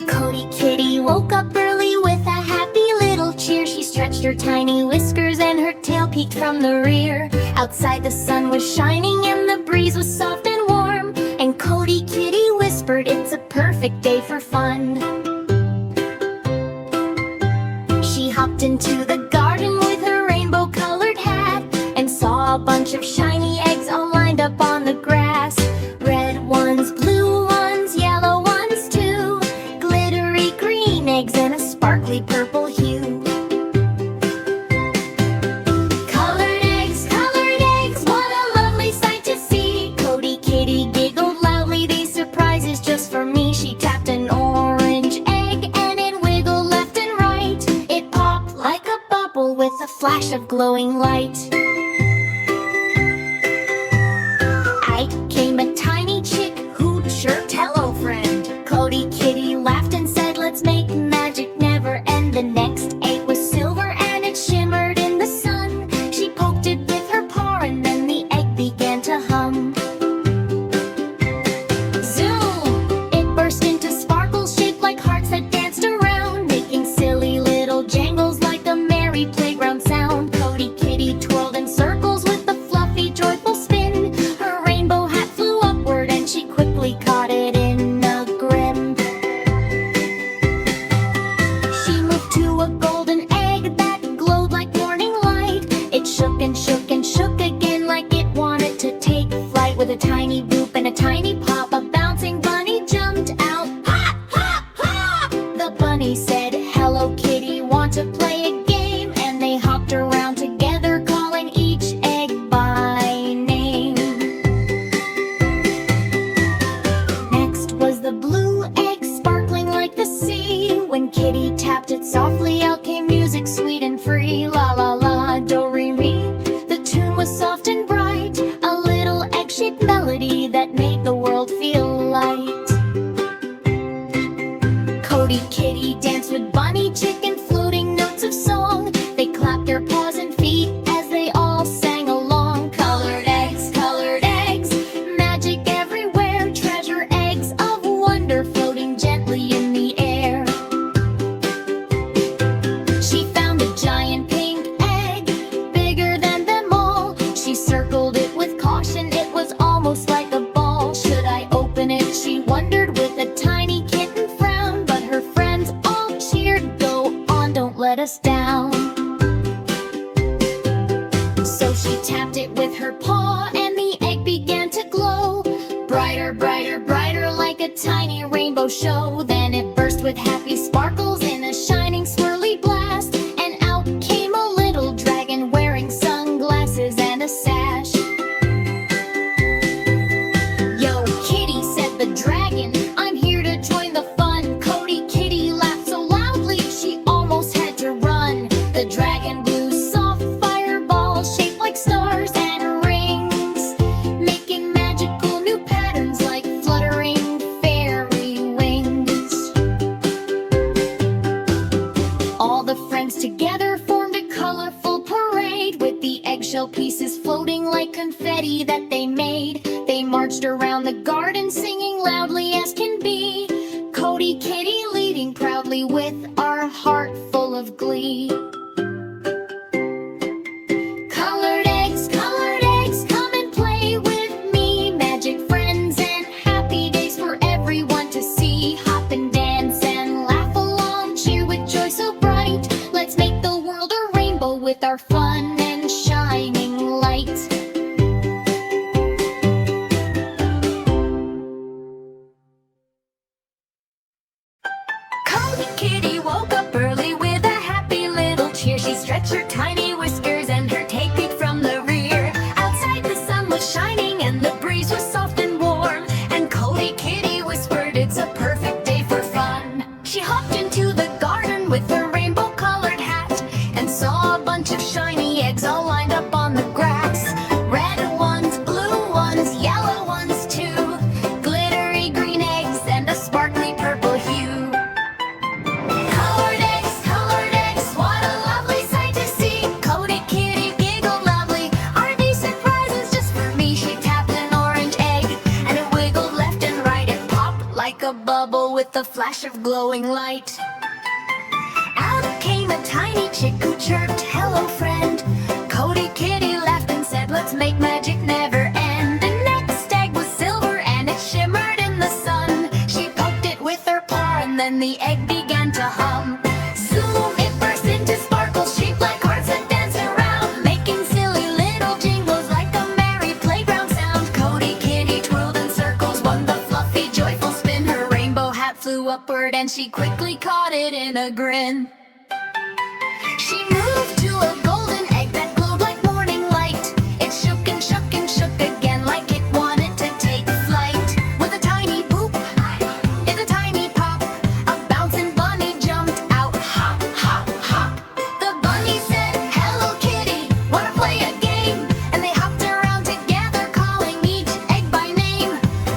Cody Kitty woke up early with a happy little cheer. She stretched her tiny whiskers and her tail peeked from the rear. Outside the sun was shining and the breeze was soft and warm, and Cody Kitty whispered, "It's a perfect day for fun." She hopped into the garden with her rainbow-colored hat and saw a bunch of shiny eggs all lined up on the grass. Red ones, blue ones, yellow ones too, glittery green eggs and a sparkly purple hue. Colored eggs, what a lovely sight to see. Cody Kitty giggled loudly, "These surprises just for me." She tapped an orange egg and it wiggled left and right. It popped like a bubble with a flash of glowing light. Out came a tiny chick who'd chirped, "Hello, friend." Cody Kitty laughed and said, "Let's make magic never end." The next egg was silver and it shimmered in the sun. She poked it with her paw and then the egg began to hum. Zoom! It burst into sparkles shaped like hearts that danced around, making silly little jangles like a merry playground sound. Cody Kitty twirled in circles with a fluffy, joyful spin. Her rainbow hat flew upward and she quickly caught it in a grim. She moved to a golden egg that glowed like morning light. It shook and shook and shook again like it wanted to take flight. With a tiny boop and a tiny pop, a bouncing bunny jumped out. "Hop, hop, hop!" The bunny said, "Hello, Kitty, want to play a game?" And they hopped around together, calling each egg by name. Next was the blue egg, sparkling like the sea. When Kitty tapped it softly, out came music sweet and free. La la la, do re mi. The tune was soft and bright, a little egg-shaped melody that made the world feel light. Cody Kitty danced with Bunny Chicken, fluting notes of song. They clapped their paws and feet as they all sang along. Colored eggs, magic everywhere. Treasure eggs of wonder floating gently in the air. She found a giant pink egg, bigger than them all. She circled it with caution, it was almost like a ball. Should I open it, she wondered with a tiny kitten frown. But her friends all cheered, "Go on, don't let us down." So she tapped it with her paw and the egg began to glow. Brighter, brighter, brighter like a tiny rainbow show. Then it burst with happy sparkles in a shining swirly blast. And out came a little dragon wearing sunglasses and a sash. "Yo, Kitty," said the dragon, "I'm here to join the fun." Cody Kitty laughed so loudly she almost had to run. The dragon blew soft fireballs shaped like stars and rings, making magical new patterns like fluttering fairy wings. All the friends together formed a colorful parade, with the eggshell pieces floating like confetti that they made. They marched around the garden singing loudly as can be, Cody Kitty leading proudly with our heart full of glee. Colored eggs, come and play with me. Magic friends and happy days for everyone to see. Hop and dance and laugh along, cheer with joy so bright. Let's make the world a rainbow with our fun and shining light. Cody Kitty woke up early with a happy little cheer. She stretched her tiny whiskers and her tail peeked from the rear. Outside the sun was shining and the breeze was soft and warm, and Cody Kitty whispered, "It's a perfect day for fun." She hopped into the garden with her rainbow-colored hat and saw a bunch of shiny eggs all lined up on the grass. Red ones, blue ones, yellow ones too, glittery green eggs and a sparkly purple hue. bubble with a flash of glowing light. Out came a tiny chick who chirped, "Hello, friend." Cody Kitty laughed and said, "Let's make magic never end." The next egg was silver and it shimmered in the sun. She poked it with her paw and then the egg began to hum. Zoom, it burst into sparkles shaped like hearts that dance around, making silly little jingles like a merry playground sound. Cody Kitty twirled in circles, won the fluffy joyful spin. Her rainbow hat flew upward and she quickly caught it in a grin. She moved to a golden egg that glowed like morning light. It shook and shook and shook again like it wanted to take flight. With a tiny boop, in a tiny pop, a bouncing bunny jumped out. Hop, hop, hop. The bunny said, "Hello, kitty, wanna play a game?" And they hopped around together, calling each egg by name.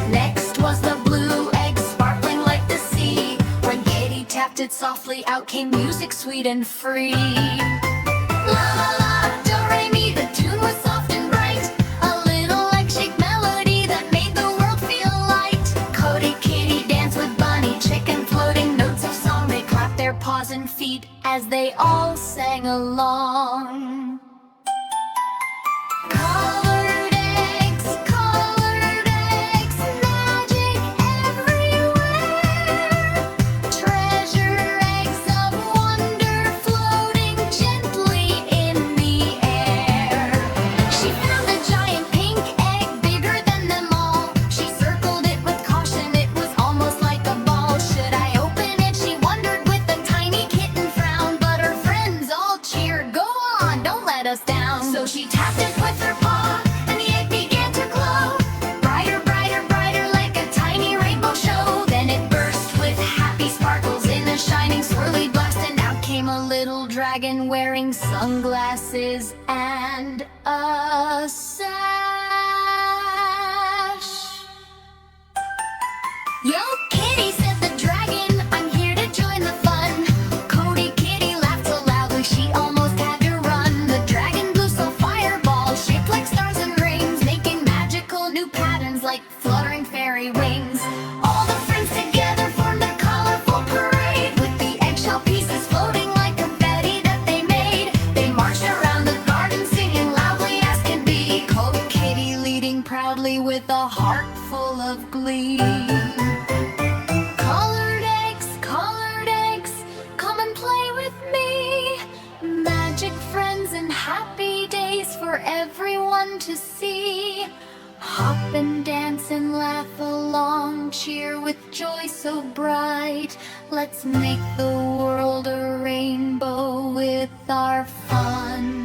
Next was the blue egg, sparkling like the sea. When Kitty tapped it softly, out came music sweet and free. La la la, do re mi, the tune was soft and bright. A little egg-shaped melody that made the world feel light. Cody Kitty danced with Bunny Chicken, floating notes of song. They clapped their paws and feet as they all sang along. Colored eggs, magic everywhere. Treasure eggs of wonder floating gently in the air. She found a giant pink egg bigger than them all. She circled it with caution, it was almost like a ball. Should I open it, she wondered with a tiny kitten frown. But her friends all cheered, "Go on, don't let us down." So she tapped it with her paw and the egg began to glow. Brighter, brighter, brighter like a tiny rainbow show. Then it burst with happy sparkles in a shining swirly blast. And out came a little dragon wearing sunglasses and a sash. "Yo, kitty," said the dragon, "I'm here to join the fun." Cody Kitty laughed so loudly she almost had to run. The dragon blew some fireballs shaped like stars and rings, making magical new patterns like fluttering fairy wings. All the friends together formed a colorful parade, with the eggshell pieces floating like confetti that they made. They marched around the garden singing loudly as can be. Cody Kitty leading proudly with a heart full of glee. Colored eggs, come and play with me. Magic friends and happy days for everyone to see. Hop and dance and laugh along, cheer with joy so bright. Let's make the world a rainbow with our fun.